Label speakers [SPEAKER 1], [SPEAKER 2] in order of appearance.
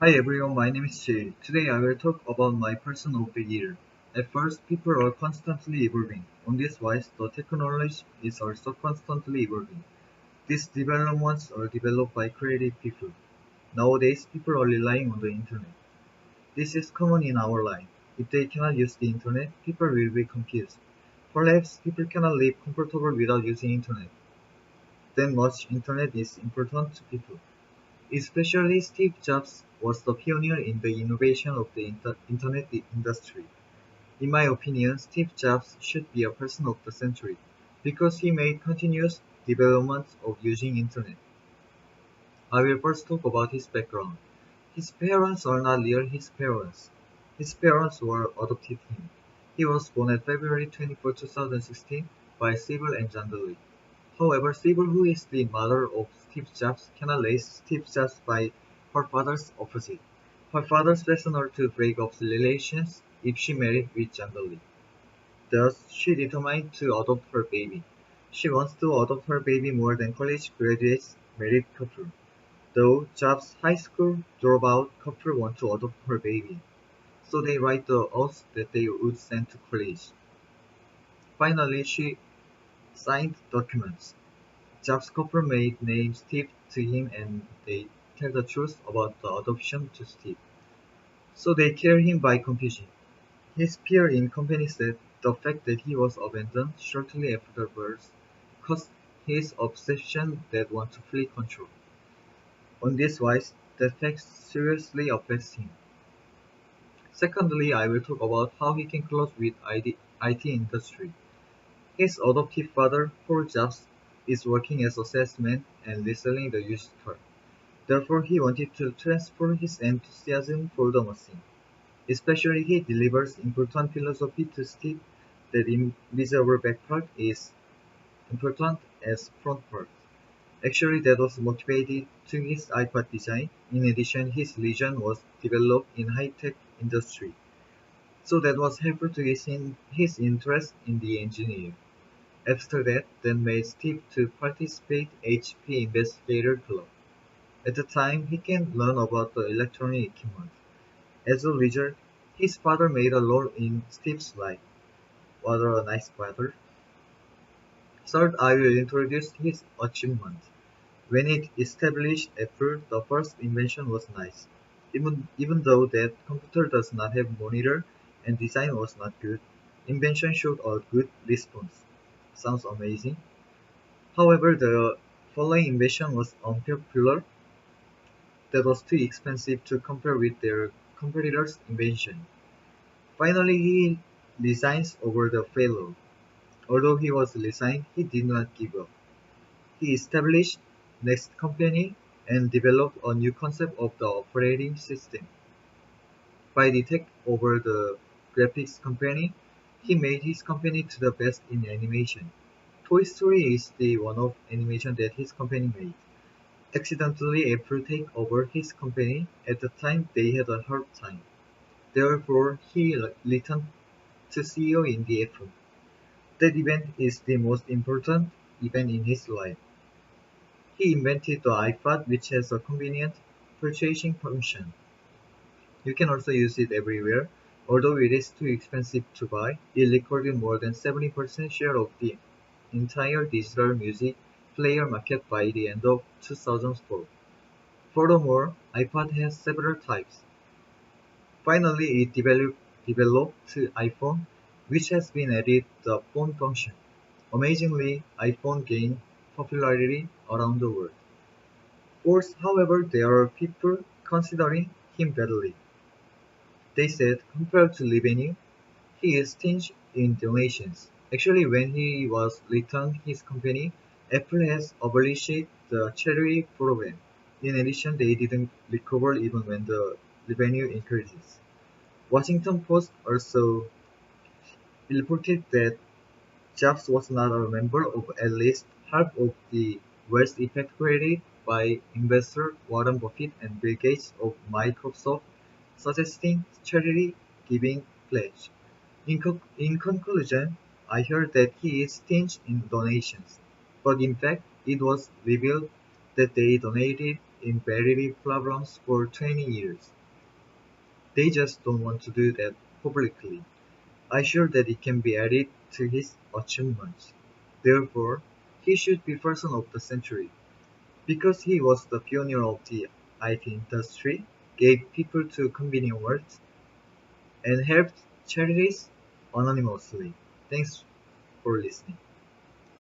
[SPEAKER 1] Hi everyone, my name is Jay. Today I will talk about my person of the year. At first, people are constantly evolving. On this wise, the technology is also constantly evolving. These developments are developed by creative people. Nowadays, people are relying on the internet. This is common in our life. If they cannot use the internet, people will be confused. Perhaps people cannot live comfortable without using internet. Then much internet is important to people. Especially Steve Jobs was the pioneer in the innovation of the internet industry. In my opinion, Steve Jobs should be a person of the century because he made continuous development of using internet. I will first talk about his background. His parents are not really his parents. His parents were adopted him. He was born at February 24, 2016 by Sybil and John Dolly. However, Sybil, who is the mother of Steve Jobs, cannot raise Steve Jobs by her father's opposite. Her father threatened her to break off relations if she married with John Dolly. Thus, she determined to adopt her baby. She wants to adopt her baby more than college graduates married couple. Though Jobs' high school dropout couple want to adopt her baby, so they write the oath that they would send to college. Finally, she signed documents. Jobs' couple made name Steve to him and they tell the truth about the adoption to Steve. So they kill him by confusion. His peer in company said the fact that he was abandoned shortly after birth caused his obsession that want to flee control. On this wise, the fact seriously affects him. Secondly, I will talk about how he can close with IT industry. His adoptive father, Paul Jobs, is working as a salesman and reselling the used car. Therefore, he wanted to transfer his enthusiasm for the machine. Especially, he delivers important philosophy to Steve that invisible back part is important as front part. Actually, that was motivated to his iPad design. In addition, his religion was developed in high-tech industry, so that was helpful to his interest in the engineering. After that, then made Steve to participate HP Investigator Club. At the time, he can learn about the electronic equipment. As a result, his father made a role in Steve's life. What a nice father. Third, I will introduce his achievement. When it established Apple, the first invention was nice. Even though that computer does not have monitor and design was not good, invention showed a good response. Sounds amazing. However, the following invention was unpopular that was too expensive to compare with their competitors' invention. Finally, he resigns over the failure. Although he was resigned, he did not give up. He established Next Company and developed a new concept of the operating system. By the take over the graphics company, he made his company to the best in animation. Toy Story is the one of animation that his company made. Accidentally, Apple take over his company. At the time, they had a hard time. Therefore, he returned to CEO in the Apple. That event is the most important event in his life. He invented the iPad, which has a convenient purchasing function. You can also use it everywhere. Although it is too expensive to buy, it recorded more than 70% share of the entire digital music player market by the end of 2004. Furthermore, iPod has several types. Finally, it developed to iPhone, which has been added the phone function. Amazingly, iPhone gained popularity around the world. Fourth, however, there are people considering him badly. They said, compared to revenue, he is stingy in donations. Actually, when he was returning his company, Apple has abolished the charity program. In addition, they didn't recover even when the revenue increases. Washington Post also reported that Jobs was not a member of at least half of the wealth effect created by investor Warren Buffett and Bill Gates of Microsoft, suggesting charity giving pledge. In conclusion, I heard that he is stingy in donations, but in fact, it was revealed that they donated in battery problems for 20 years. They just don't want to do that publicly. I sure that it can be added to his achievements. Therefore, he should be person of the century. Because he was the pioneer of the IT industry, gave people to convenient words, and helped charities anonymously. Thanks for listening.